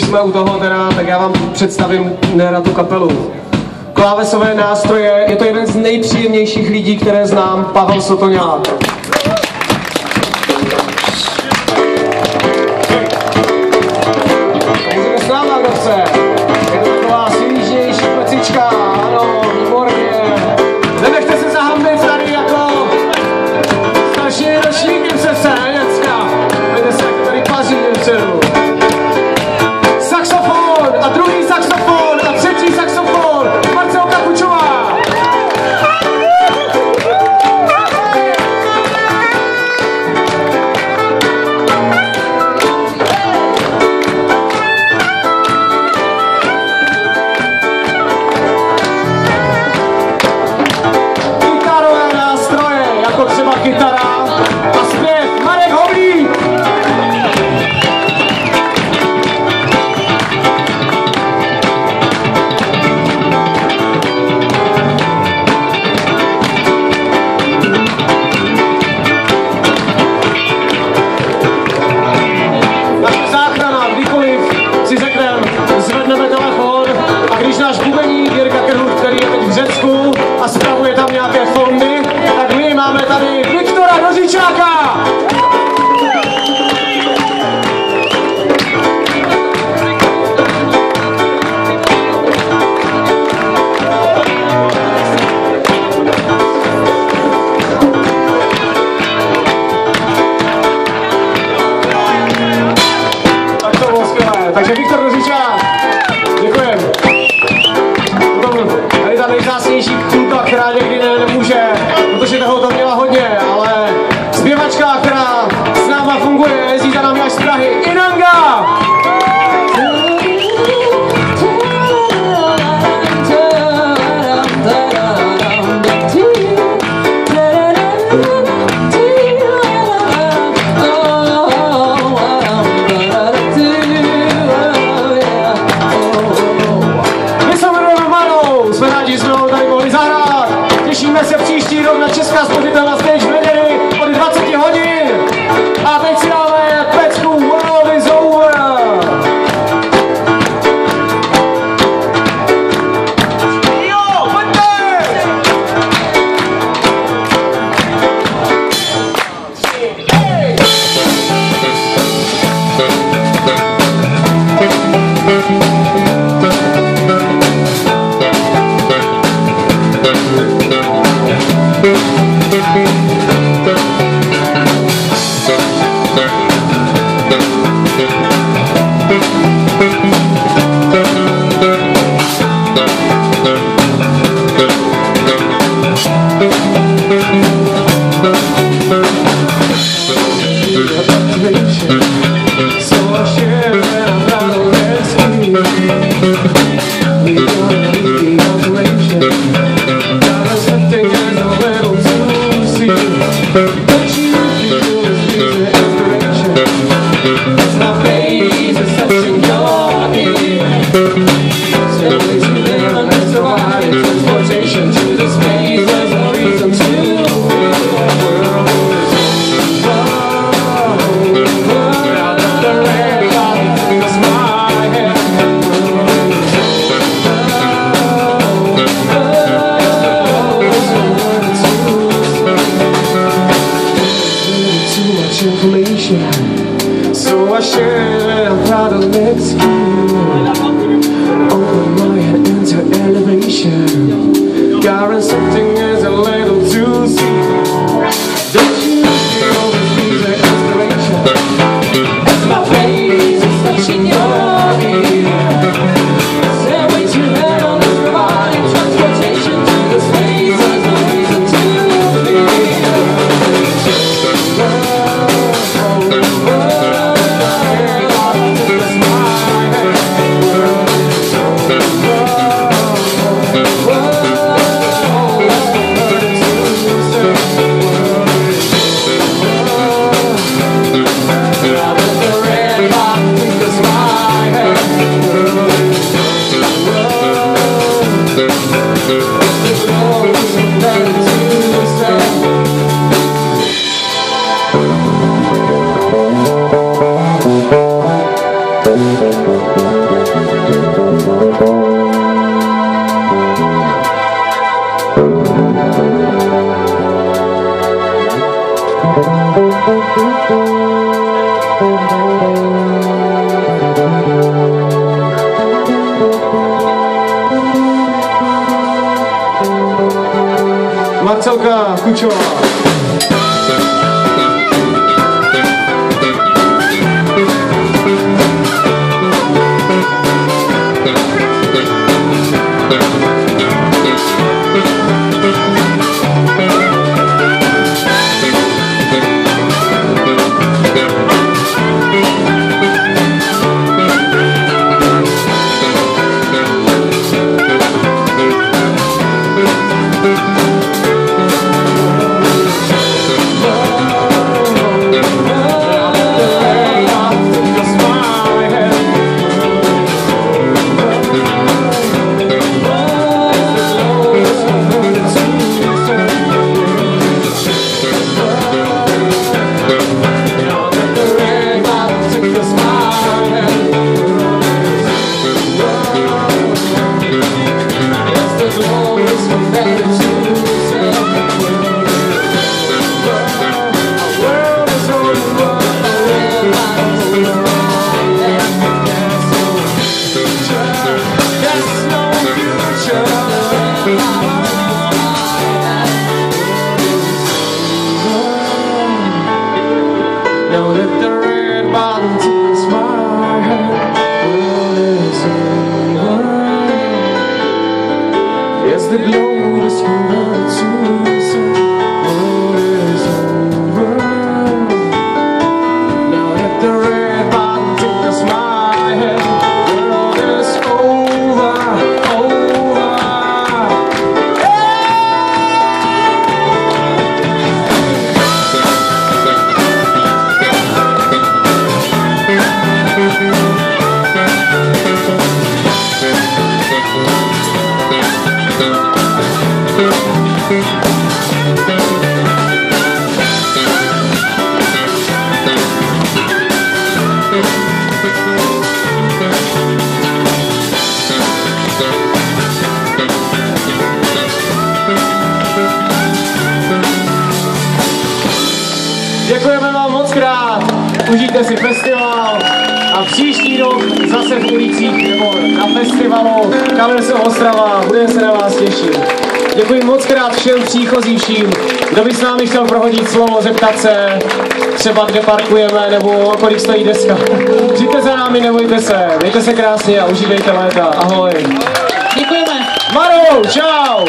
jsme u toho teda, tak já vám představím na tu kapelu. Klávesové nástroje, je to jeden z nejpříjemnějších lidí, které znám, Pavel Sotoňák. Můžeme s náma, Gavce. Je to taková silnější plecička, ano, výborně. Nenechte se zahambit tady jako starší ročníky přece, děcka. Pojďte se, jak tady paří dopředu. Saxofon a druhý saxofon a třetí saxofon. Marcelka Kučová. Kytarové nástroje, jako třeba kytara a zpěv Marek Hovlík. Zvedneme telefon a když náš bubeník Jirka Krhut, který je teď v Řecku a spravuje tam nějaké fondy, tak my máme tady Viktora Dořičáka! Tak to bylo skvělé. Takže Viktor Dořičák. Děkujem. Potom tady ta nejzásnější kulka, která někdy nemůže, protože toho tam měla hodně, ale zpěvačka, která s náma funguje, jezdí za námi až z Prahy, Inanga! Těšíme se příští rok na Česká spořitelna Stage v neděli od 20 hodin. A teď si dáme pecku World is over. Jo, pojďte! Hey! It's not baby, it's such a Marcelka Kučová. The glow is over too soon. World is over. Now that the red button tickles my head, world is over, over. Děkujeme vám moc krát, užijte si festival a příští rok zase v ulicích nebo na festivalu Kaverso Ostrava, budeme se na vás těšit. Děkuji moc krát všem příchozím, kdo by s námi chtěl prohodit slovo, zeptat se třeba kde parkujeme nebo kolik stojí deska. Přijďte za námi, nebojte se, mějte se krásně a užívejte léta, ahoj. Děkujeme. Maro, čau!